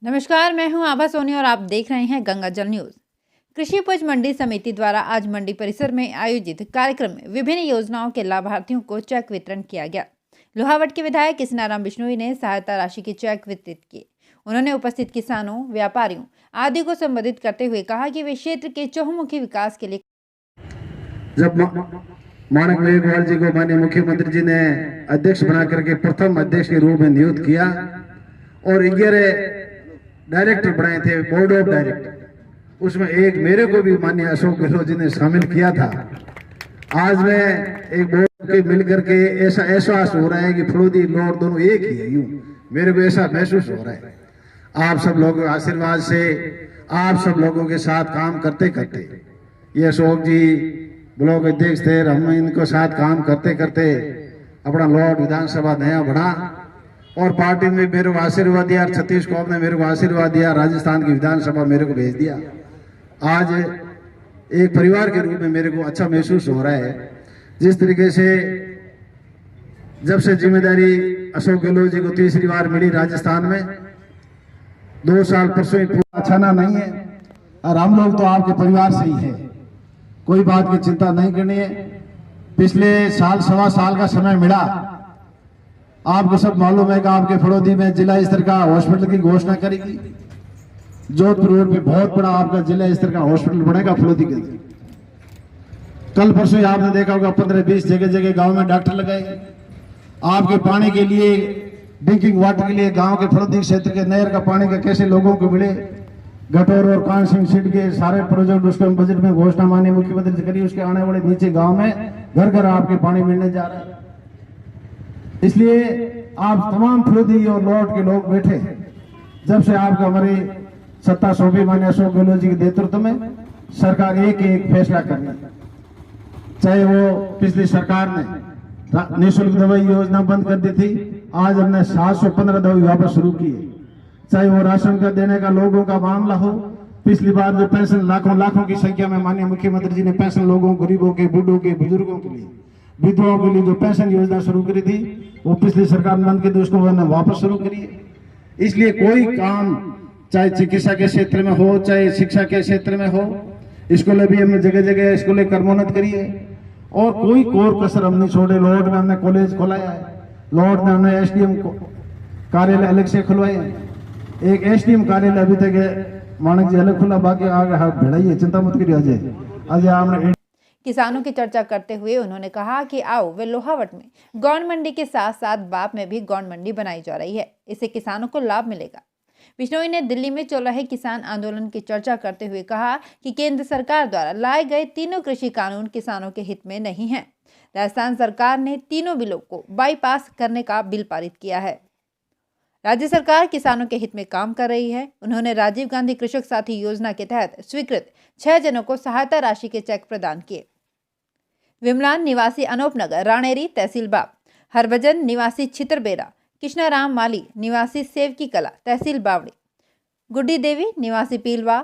नमस्कार, मैं हूं आभा सोनी और आप देख रहे हैं गंगा जल न्यूज। कृषि उपज मंडी समिति द्वारा आज मंडी परिसर में आयोजित कार्यक्रम में विभिन्न योजनाओं के लाभार्थियों को चेक वितरण किया गया। लोहावट के विधायक किशनाराम बिश्नोई ने सहायता राशि के चेक वितरित किए। उन्होंने उपस्थित किसानों, व्यापारियों आदि को संबोधित करते हुए कहा कि वे क्षेत्र के चहुमुखी विकास के लिए जब मानक मेघवाल जी को माननीय मुख्यमंत्री जी ने अध्यक्ष बना करके प्रथम अध्यक्ष के रूप में नियुक्त किया और 11 डायरेक्टर बनाए थे, बोर्ड ऑफ डायरेक्टर, उसमें एक मेरे को भी माननीय अशोक गहलोत जी ने शामिल किया था। आज मैं एक बोर्ड के मिलकर के ऐसा एहसास हो रहा है कि फलोदी लोड दोनों एक ही है, यूं मेरे को ऐसा महसूस हो रहा है। आप सब लोगों के आशीर्वाद से, आप सब लोगों के साथ काम करते करते, ये अशोक जी ब्लॉक अध्यक्ष थे, हम इनको साथ काम करते करते अपना लॉर्ड विधानसभा नया बढ़ा और पार्टी में मेरे को आशीर्वाद दिया, छत्तीस कौम ने मेरे को आशीर्वाद दिया, राजस्थान की विधानसभा मेरे को भेज दिया। आज एक परिवार के रूप में मेरे को अच्छा महसूस हो रहा है। जिस तरीके से जब से जिम्मेदारी अशोक गहलोत जी को तीसरी बार मिली राजस्थान में, 2 साल परसों ही पूरा छाना नहीं है और हम लोग तो आपके परिवार से ही है, कोई बात की चिंता नहीं करनी है। पिछले साल, सवा साल का समय मिला। आपको सब मालूम है कि आपके फड़ौदी में जिला स्तर का हॉस्पिटल की घोषणा करेगी। जोधपुर रोड पे बहुत बड़ा आपका जिला स्तर का हॉस्पिटल बनेगा फड़ौदी के अंदर। कल परसों ही आपने देखा होगा 15-20 जगह जगह गांव में डॉक्टर लगाए। आपके पानी के लिए, ड्रिंकिंग वाटर के लिए गांव के फड़ौदी क्षेत्र के नहर का पानी का कैसे लोगों को मिले, गटोर और कान सिंह सीट के सारे प्रोजेक्ट उसको बजट में घोषणा माननीय मुख्यमंत्री से करी। उसके आने वाले नीचे गांव में घर घर आपके पानी मिलने जा रहा है। इसलिए आप तमाम फलोदी और लॉर्ड के लोग बैठे, जब से आपका हमारी सत्ता सौंपी माननीय अशोक गहलोत जी के नेतृत्व में, सरकार एक एक फैसला कर रही है। चाहे वो पिछली सरकार ने निःशुल्क दवाई योजना बंद कर दी थी, आज हमने 715 दवाई वापस शुरू की है। चाहे वो राशन का देने का लोगों का मामला हो, पिछली बार जो पेंशन लाखों की संख्या में माननीय मुख्यमंत्री जी ने पेंशन लोगों, गरीबों के, बूढ़ों के, बुजुर्गों के लिए, विधवाओं के लिए जो पेंशन योजना शुरू करी थी, वो पिछली सरकार ने बंद की थी, उसको उन्होंने वापस शुरू करी है। इसलिए कोई काम, चाहे चिकित्सा के क्षेत्र में हो, चाहे शिक्षा के क्षेत्र में हो, स्कूलें भी हमने जगह जगह स्कूलें कर्मोन्नत करी है और कोई कोर कसर हम नहीं छोड़े। लॉर्ड में हमने कॉलेज खोलाया है, लॉर्ड में हमने एसडीएम कार्यालय अलग से खुलवाए हैं। एक एसडीएम कार्यालय अभी तक मानक जी अलग खुला, बाकी आगे हाथ भिड़ाइए, चिंता मत करिए। अजय हमने किसानों की चर्चा करते हुए उन्होंने कहा कि आओ वे लोहावट में गौंड मंडी के साथ साथ बाप में भी गौंड मंडी बनाई जा रही है, इससे किसानों को लाभ मिलेगा। बिश्नोई ने दिल्ली में चल रहे किसान आंदोलन की चर्चा करते हुए कहा कि केंद्र सरकार द्वारा लाए गए तीनों कृषि कानून किसानों के हित में नहीं है। राजस्थान सरकार ने तीनों बिलों को बाईपास करने का बिल पारित किया है। राज्य सरकार किसानों के हित में काम कर रही है। उन्होंने राजीव गांधी कृषक साथी योजना के तहत स्वीकृत 6 जनों को सहायता राशि के चेक प्रदान किए। विमलान निवासी अनूपनगर राणेरी तहसील बाप, हरभजन निवासी छितरबेरा, कृष्णाराम माली निवासी सेवकी कला तहसील बावड़ी, गुड्डी देवी निवासी पीलवा,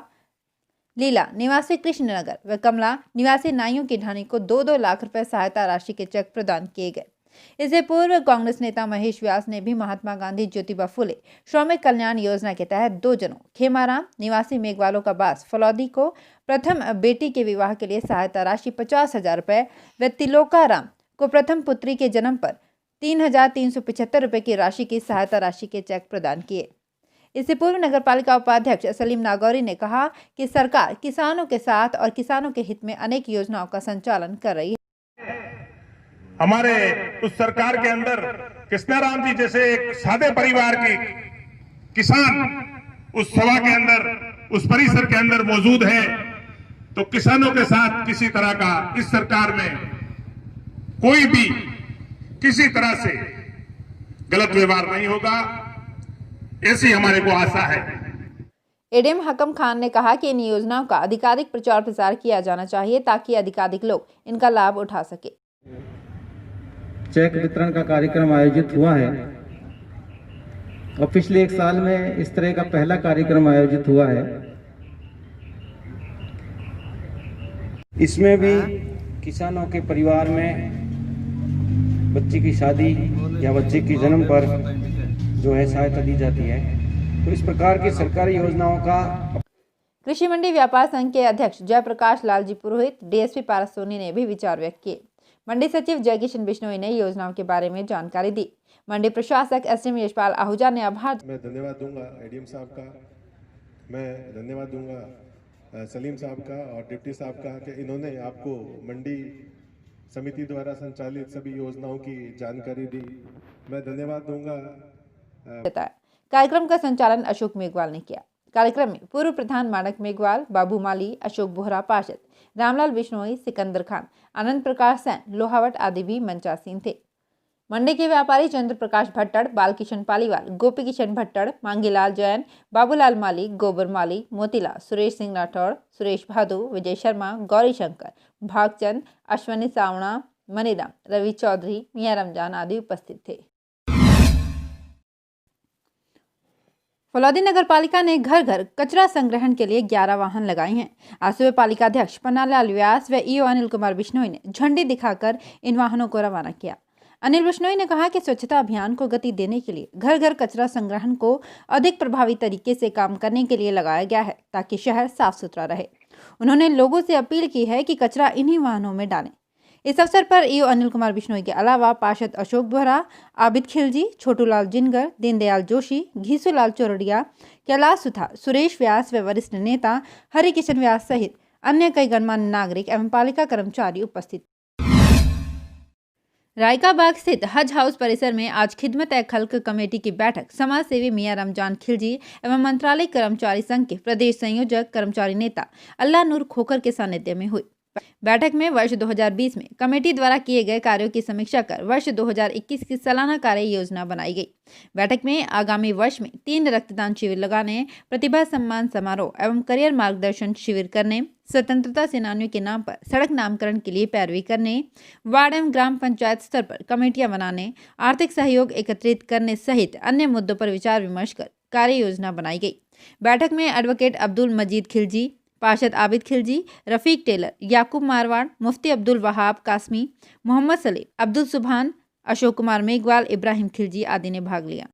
लीला निवासी कृष्णनगर व कमला निवासी नाइयों की ढाणी को 2-2 लाख रुपए सहायता राशि के चेक प्रदान किए गए। इससे पूर्व कांग्रेस नेता महेश व्यास ने भी महात्मा गांधी ज्योतिबा फुले श्रमिक कल्याण योजना के तहत 2 जनों खेमाराम निवासी मेघवालों का बास फलौदी को प्रथम बेटी के विवाह के लिए सहायता राशि 50,000 रुपए व तिलोकाराम को प्रथम पुत्री के जन्म पर 3,375 रुपए की राशि की सहायता राशि के चेक प्रदान किए। इससे पूर्व नगरपालिका उपाध्यक्ष सलीम नागौरी ने कहा कि सरकार किसानों के साथ और किसानों के हित में अनेक योजनाओं का संचालन कर रही है। हमारे उस सरकार के अंदर कृष्णाराम जी जैसे एक सादे परिवार के किसान उस सभा के अंदर, उस परिसर के अंदर मौजूद है, तो किसानों के साथ किसी तरह का इस सरकार में कोई भी किसी तरह से गलत व्यवहार नहीं होगा, ऐसी हमारे को आशा है। एडीएम हकम खान ने कहा कि इन योजनाओं का अधिकाधिक प्रचार प्रसार किया जाना चाहिए ताकि अधिकाधिक लोग इनका लाभ उठा सके। चेक वितरण का कार्यक्रम आयोजित हुआ है और पिछले 1 साल में इस तरह का पहला कार्यक्रम आयोजित हुआ है। इसमें भी किसानों के परिवार में बच्ची की शादी या बच्चे की जन्म पर जो है सहायता दी जाती है। तो इस प्रकार की सरकारी योजनाओं का कृषि मंडी व्यापार संघ के अध्यक्ष जयप्रकाश लालजी पुरोहित, डीएसपी पारस सोनी ने भी विचार व्यक्त किए। मंडी सचिव जयकिशन बिश्नोई ने योजनाओं के बारे में जानकारी दी। मंडी प्रशासक एसडीएम यशपाल आहूजा ने आभार। मैं धन्यवाद दूंगा एडीएम साहब का, मैं धन्यवाद दूंगा सलीम साहब का और डिप्टी साहब का कि इन्होंने आपको मंडी समिति द्वारा संचालित सभी योजनाओं की जानकारी दी। मैं धन्यवाद दूंगा। कार्यक्रम का संचालन अशोक मेघवाल ने किया। कार्यक्रम में पूर्व प्रधान मानक मेघवाल, बाबू माली, अशोक बोहरा पार्षद, रामलाल बिश्नोई, सिकंदर खान, आनंद प्रकाश सैन, लोहावट आदि भी मंचासीन थे। मंडी के व्यापारी चंद्र प्रकाश भट्टड़, बालकिशन पालीवाल, गोपी किशन भट्टड़, मांगीलाल जैन, बाबूलाल माली, गोबर माली, मोतीलाल, सुरेश सिंह राठौड़, सुरेश भादु, विजय शर्मा, गौरी शंकर, भागचंद, अश्वनी सावणा, मनीराम, रवि चौधरी, मियां रमजान आदि उपस्थित थे। फलौदी नगर पालिका ने घर घर कचरा संग्रहण के लिए 11 वाहन लगाए हैं। आज सुबह पालिका अध्यक्ष पन्नालाल व्यास व ईओ अनिल कुमार बिश्नोई ने झंडी दिखाकर इन वाहनों को रवाना किया। अनिल बिश्नोई ने कहा कि स्वच्छता अभियान को गति देने के लिए घर घर कचरा संग्रहण को अधिक प्रभावी तरीके से काम करने के लिए लगाया गया है ताकि शहर साफ सुथरा रहे। उन्होंने लोगों से अपील की है कि कचरा इन्हीं वाहनों में डालें। इस अवसर पर ईओ अनिल कुमार बिश्नोई के अलावा पार्षद अशोक बोहरा, आबिद खिलजी, छोटूलाल जिनगर, दीनदयाल जोशी, घीसूलाल चौरड़िया, कैलाश सुथार, सुरेश व्यास व वरिष्ठ नेता हरिकिशन व्यास सहित अन्य कई गणमान्य नागरिक एवं पालिका कर्मचारी उपस्थित। रायका बाग स्थित हज हाउस परिसर में आज खिदमत ए खल्क कमेटी की बैठक समाज सेवी मियां रमजान खिलजी एवं मंत्रालय कर्मचारी संघ के प्रदेश संयोजक कर्मचारी नेता अल्लाह नूर खोखर के सानिध्य में हुई। बैठक में वर्ष 2020 में कमेटी द्वारा किए गए कार्यों की समीक्षा कर वर्ष 2021 की सालाना कार्य योजना बनाई गई। बैठक में आगामी वर्ष में 3 रक्तदान शिविर लगाने, प्रतिभा सम्मान समारोह एवं करियर मार्गदर्शन शिविर करने, स्वतंत्रता सेनानियों के नाम पर सड़क नामकरण के लिए पैरवी करने, वार्ड एवं ग्राम पंचायत स्तर पर कमेटियां बनाने, आर्थिक सहयोग एकत्रित करने सहित अन्य मुद्दों पर विचार विमर्श कर कार्य योजना बनाई गई। बैठक में एडवोकेट अब्दुल मजीद खिलजी, पार्षद आबिद खिलजी, रफीक टेलर, याकूब मारवाड़, मुफ्ती अब्दुल वहाब कासमी, मोहम्मद सलीम, अब्दुल सुभान, अशोक कुमार मेघवाल, इब्राहिम खिलजी आदि ने भाग लिया।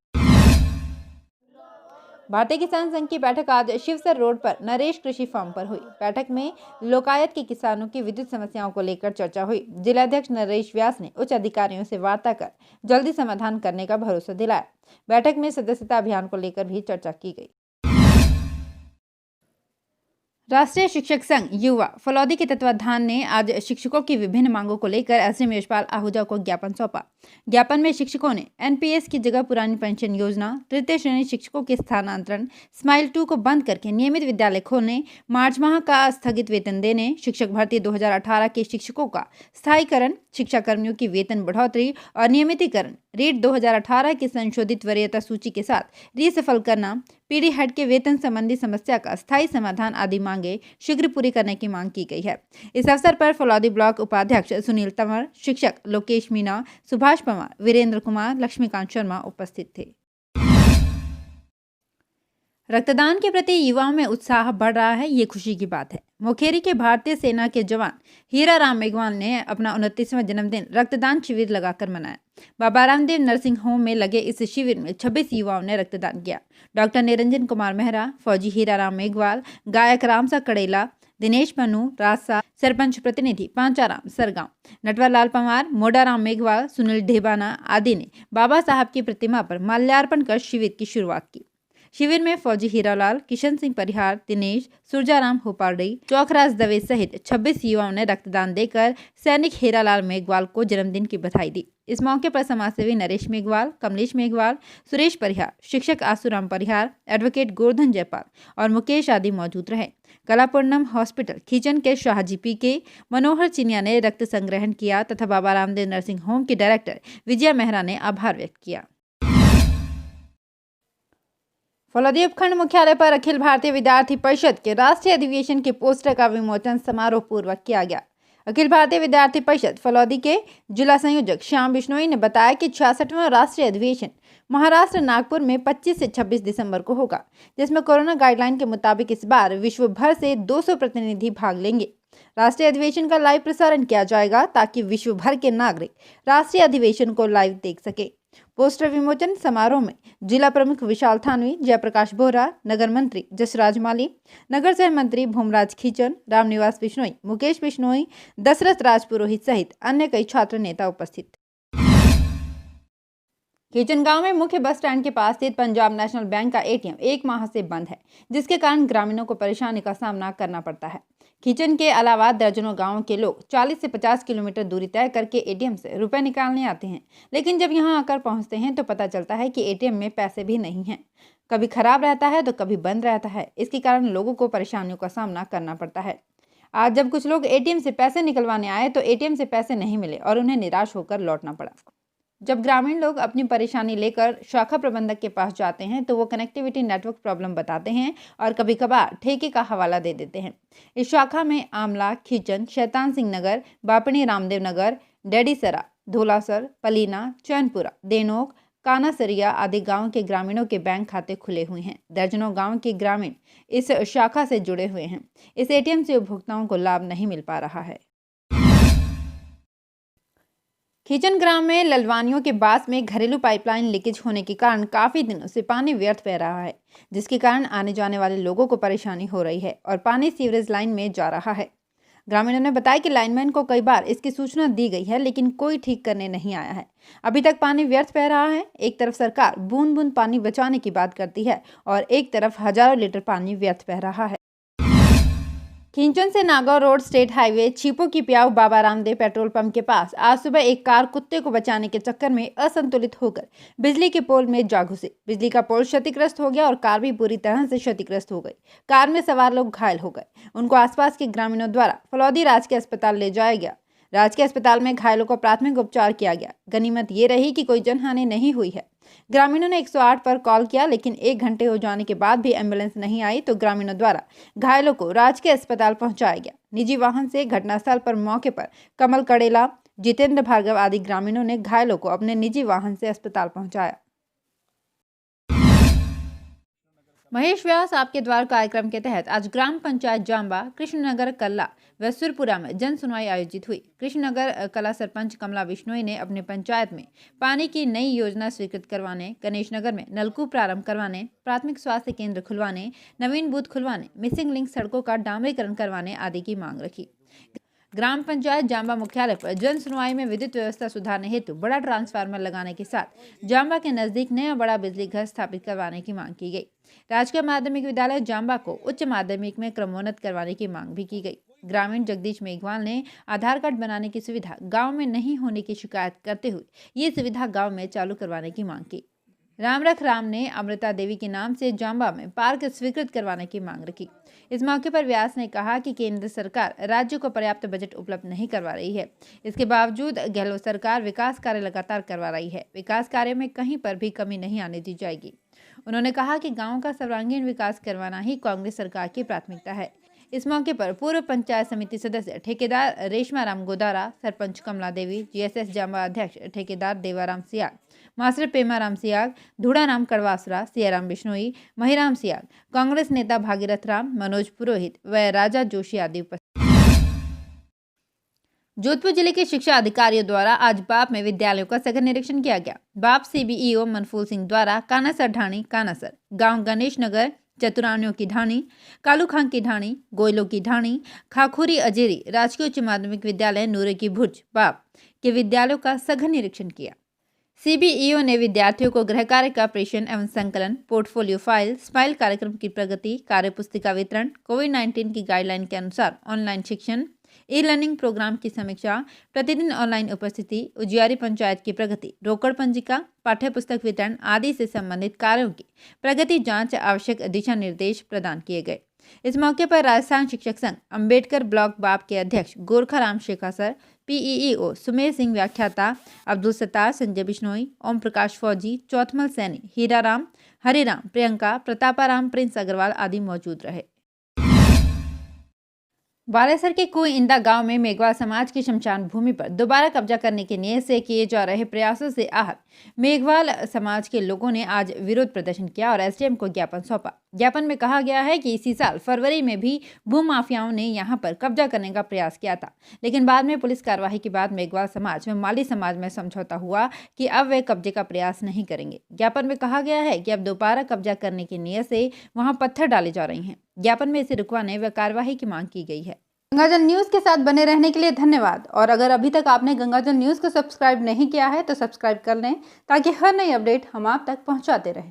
भारतीय किसान संघ की बैठक आज शिवसर रोड पर नरेश कृषि फार्म पर हुई। बैठक में लोकायत के किसानों की विद्युत समस्याओं को लेकर चर्चा हुई। जिलाध्यक्ष नरेश व्यास ने उच्च अधिकारियों से वार्ता कर जल्दी समाधान करने का भरोसा दिलाया। बैठक में सदस्यता अभियान को लेकर भी चर्चा की गई। राष्ट्रीय शिक्षक संघ युवा फलौदी के तत्वाधान ने आज शिक्षकों की विभिन्न मांगों को लेकर एसडीएम यशपाल आहूजा को ज्ञापन सौंपा। ज्ञापन में शिक्षकों ने एनपीएस की जगह पुरानी पेंशन योजना, तृतीय श्रेणी शिक्षकों के स्थानांतरण, स्माइल 2 को बंद करके नियमित विद्यालय खोलने, मार्च माह का स्थगित वेतन देने, शिक्षक भर्ती 2018 के शिक्षकों का स्थायीकरण, शिक्षा कर्मियों की वेतन बढ़ोतरी और नियमितीकरण, रीट 2018 की संशोधित वरीयता सूची के साथ रीसफल करना, पीडी हेड के वेतन संबंधी समस्या का स्थायी समाधान आदि मांगे शीघ्र पूरी करने की मांग की गई है। इस अवसर पर फलौदी ब्लॉक उपाध्यक्ष सुनील तंवर, शिक्षक लोकेश मीणा, सुभाष पवार, वीरेंद्र कुमार, लक्ष्मीकांत शर्मा उपस्थित थे। रक्तदान के प्रति युवाओं में उत्साह बढ़ रहा है, ये खुशी की बात है। मुखेरी के भारतीय सेना के जवान हीरा राम मेघवाल ने अपना 29वां जन्मदिन रक्तदान शिविर लगाकर मनाया। बाबा रामदेव नर्सिंग होम में लगे इस शिविर में 26 युवाओं ने रक्तदान किया। डॉक्टर निरंजन कुमार मेहरा, फौजी हीरा राम मेघवाल, गायक रामसा कड़ेला, दिनेश मनु, राजसा, सरपंच प्रतिनिधि पांचाराम सरगांव, नटवरलाल पवार, मोडाराम मेघवाल, सुनील ढेबाना आदि ने बाबा साहब की प्रतिमा पर माल्यार्पण कर शिविर की शुरुआत की। शिविर में फौजी हीरालाल, किशन सिंह परिहार, दिनेश, सुरजाराम होपाड़ी, चौखराज दवे सहित 26 युवाओं ने रक्तदान देकर सैनिक हीरालाल मेघवाल को जन्मदिन की बधाई दी। इस मौके पर समाजसेवी नरेश मेघवाल, कमलेश मेघवाल, सुरेश परिहार, शिक्षक आसूराम परिहार, एडवोकेट गोवर्धन जयपाल और मुकेश आदि मौजूद रहे। कलापूर्णम हॉस्पिटल खींचन के शाहजी पीके, मनोहर चिनिया ने रक्त संग्रहण किया तथा बाबा रामदेव नर्सिंग होम की डायरेक्टर विजया मेहरा ने आभार व्यक्त किया। फलौदी उपखंड मुख्यालय पर अखिल भारतीय विद्यार्थी परिषद के राष्ट्रीय अधिवेशन के पोस्टर का विमोचन समारोह पूर्वक किया गया। अखिल भारतीय विद्यार्थी परिषद फलौदी के जिला संयोजक श्याम बिश्नोई ने बताया कि 66वां राष्ट्रीय अधिवेशन महाराष्ट्र नागपुर में 25 से 26 दिसंबर को होगा, जिसमें कोरोना गाइडलाइन के मुताबिक इस बार विश्व भर से 200 प्रतिनिधि भाग लेंगे। राष्ट्रीय अधिवेशन का लाइव प्रसारण किया जाएगा ताकि विश्व भर के नागरिक राष्ट्रीय अधिवेशन को लाइव देख सके। पोस्टर विमोचन समारोह में जिला प्रमुख विशाल थानवी, जयप्रकाश बोहरा, नगर मंत्री जसराज माली, नगर सह मंत्री भूमराज खीचन, रामनिवास बिश्नोई, मुकेश बिश्नोई, दशरथ राजपुरोहित सहित अन्य कई छात्र नेता उपस्थित। खीचन गांव में मुख्य बस स्टैंड के पास स्थित पंजाब नेशनल बैंक का एटीएम 1 माह से बंद है, जिसके कारण ग्रामीणों को परेशानी का सामना करना पड़ता है। खीचन के अलावा दर्जनों गांवों के लोग 40 से 50 किलोमीटर दूरी तय करके एटीएम से रुपए निकालने आते हैं, लेकिन जब यहां आकर पहुंचते हैं तो पता चलता है कि एटीएम में पैसे भी नहीं हैं। कभी खराब रहता है तो कभी बंद रहता है। इसके कारण लोगों को परेशानियों का सामना करना पड़ता है। आज जब कुछ लोग एटीएम से पैसे निकलवाने आए तो एटीएम से पैसे नहीं मिले और उन्हें निराश होकर लौटना पड़ा। जब ग्रामीण लोग अपनी परेशानी लेकर शाखा प्रबंधक के पास जाते हैं तो वो कनेक्टिविटी नेटवर्क प्रॉब्लम बताते हैं और कभी कभार ठेके का हवाला दे देते हैं। इस शाखा में आमला, खीचन, शैतान सिंह नगर, बापणी रामदेव नगर, डेडीसरा, धोलासर, पलीना, चैनपुरा, देनोक, कानासरिया आदि गांव के ग्रामीणों के बैंक खाते खुले हुए हैं। दर्जनों गांव के ग्रामीण इस शाखा से जुड़े हुए हैं। इस एटीएम से उपभोक्ताओं को लाभ नहीं मिल पा रहा है। खीचन ग्राम में ललवानियों के बास में घरेलू पाइपलाइन लीकेज होने के कारण काफी दिनों से पानी व्यर्थ बह रहा है, जिसके कारण आने जाने वाले लोगों को परेशानी हो रही है और पानी सीवरेज लाइन में जा रहा है। ग्रामीणों ने बताया कि लाइनमैन को कई बार इसकी सूचना दी गई है, लेकिन कोई ठीक करने नहीं आया है। अभी तक पानी व्यर्थ बह रहा है। एक तरफ सरकार बूंद बूंद पानी बचाने की बात करती है और एक तरफ हजारों लीटर पानी व्यर्थ बह रहा है। खींचन से Nagaur road state highway Chhipo की प्याऊ बाबा रामदेव पेट्रोल पंप के पास आज सुबह एक कार कुत्ते को बचाने के चक्कर में असंतुलित होकर बिजली के पोल में जा घुसी। बिजली का पोल क्षतिग्रस्त हो गया और कार भी पूरी तरह से क्षतिग्रस्त हो गई। कार में सवार लोग घायल हो गए। उनको आसपास के ग्रामीणों द्वारा फलौदी राजकीय अस्पताल ले जाया गया। राजकीय अस्पताल में घायलों को प्राथमिक उपचार किया गया। गनीमत ये रही कि कोई जनहानि नहीं हुई है। ग्रामीणों ने 108 पर कॉल किया, लेकिन 1 घंटे हो जाने के बाद भी एम्बुलेंस नहीं आई तो ग्रामीणों द्वारा घायलों को राजकीय अस्पताल पहुंचाया गया। निजी वाहन से घटनास्थल पर मौके पर कमल कड़ेला, जितेंद्र भार्गव आदि ग्रामीणों ने घायलों को अपने निजी वाहन से अस्पताल पहुंचाया। महेश व्यास आपके द्वार कार्यक्रम के तहत आज ग्राम पंचायत जांबा, कृष्णनगर कल्ला व सुरपुरा में जन सुनवाई आयोजित हुई। कृष्णनगर कला सरपंच कमला बिश्नोई ने अपने पंचायत में पानी की नई योजना स्वीकृत करवाने, गणेशनगर में नलकूप प्रारंभ करवाने, प्राथमिक स्वास्थ्य केंद्र खुलवाने, नवीन बूथ खुलवाने, मिसिंग लिंक सड़कों का डामरीकरण करवाने आदि की मांग रखी। ग्राम पंचायत जांबा मुख्यालय पर जन सुनवाई में विद्युत व्यवस्था सुधारने हेतु बड़ा ट्रांसफार्मर लगाने के साथ जांबा के नजदीक नया बड़ा बिजली घर स्थापित करवाने की मांग की गई। राजकीय माध्यमिक विद्यालय जांबा को उच्च माध्यमिक में क्रमोन्नत करवाने की मांग भी की गई। ग्रामीण जगदीश मेघवाल ने आधार कार्ड बनाने की सुविधा गांव में नहीं होने की शिकायत करते हुए ये सुविधा गांव में चालू करवाने की मांग की। रामरख राम ने अमृता देवी के नाम से जांबा में पार्क स्वीकृत करवाने की मांग रखी। इस मौके पर व्यास ने कहा कि केंद्र सरकार राज्य को पर्याप्त बजट उपलब्ध नहीं करवा रही है। इसके बावजूद गहलोत सरकार विकास कार्य लगातार करवा रही है। विकास कार्य में कहीं पर भी कमी नहीं आने दी जाएगी। उन्होंने कहा कि गाँव का सर्वांगीण विकास करवाना ही कांग्रेस सरकार की प्राथमिकता है। इस मौके पर पूर्व पंचायत समिति सदस्य ठेकेदार रेशमा राम गोदारा, सरपंच कमला देवी, जीएसएस जांबा अध्यक्ष ठेकेदार देवाराम सियाग, मास्टर पेमा राम सियाग, धूड़ा राम कड़वासरा, सियाराम बिश्नोई, महिराम सियाग, कांग्रेस नेता भागीरथ राम, मनोज पुरोहित व राजा जोशी आदि उपस्थित। जोधपुर जिले के शिक्षा अधिकारियों द्वारा आज बाप में विद्यालयों का सघन निरीक्षण किया गया। बाप सीबीईओ मनफूल सिंह द्वारा कानासर ढाणी, कानासर, गांव गणेश नगर, चतुरानियों की ढाणी, कालू खां की ढाणी, गोयलों की ढाणी, खाखुरी अजेरी, राजकीय उच्च माध्यमिक विद्यालय नूरे की भुज बाप के विद्यालयों का सघन निरीक्षण किया। सीबीईओ ने विद्यार्थियों को गृह कार्य का प्रेषण एवं संकलन, पोर्टफोलियो फाइल, स्माइल कार्यक्रम की प्रगति, कार्य पुस्तिका वितरण, कोविड-19 की गाइडलाइन के अनुसार ऑनलाइन शिक्षण, ई लर्निंग प्रोग्राम की समीक्षा, प्रतिदिन ऑनलाइन उपस्थिति, उजियारी पंचायत की प्रगति, रोकड़ पंजिका, पाठ्य पुस्तक वितरण आदि से संबंधित कार्यों की प्रगति जांच, आवश्यक दिशा निर्देश प्रदान किए गए। इस मौके पर राजस्थान शिक्षक संघ अंबेडकर ब्लॉक बाप के अध्यक्ष गोरखाराम शेखासर, पीईईओ सुमेर सिंह व्याख्याता, अब्दुल सत्तार, संजय बिश्नोई, ओम प्रकाश फौजी, चौथमल सैनी, हीराराम, हरिराम, प्रियंका, प्रतापाराम, प्रिंस अग्रवाल आदि मौजूद रहे। बालेसर के कुइंदा गांव में मेघवाल समाज की शमशान भूमि पर दोबारा कब्जा करने की नीयत से किए जा रहे प्रयासों से आहत मेघवाल समाज के लोगों ने आज विरोध प्रदर्शन किया और एसडीएम को ज्ञापन सौंपा। ज्ञापन में कहा गया है कि इसी साल फरवरी में भी भूमाफियाओं ने यहां पर कब्जा करने का प्रयास किया था, लेकिन बाद में पुलिस कार्रवाई के बाद मेघवाल समाज व माली समाज में समझौता हुआ कि अब वे कब्जे का प्रयास नहीं करेंगे। ज्ञापन में कहा गया है कि अब दोबारा कब्जा करने की नीयत से वहां पत्थर डाले जा रहे हैं। ज्ञापन में इसे रुकवाने व कार्रवाई की मांग की गई है। गंगाजल न्यूज़ के साथ बने रहने के लिए धन्यवाद। और अगर अभी तक आपने गंगाजल न्यूज़ को सब्सक्राइब नहीं किया है तो सब्सक्राइब कर लें ताकि हर नई अपडेट हम आप तक पहुंचाते रहें।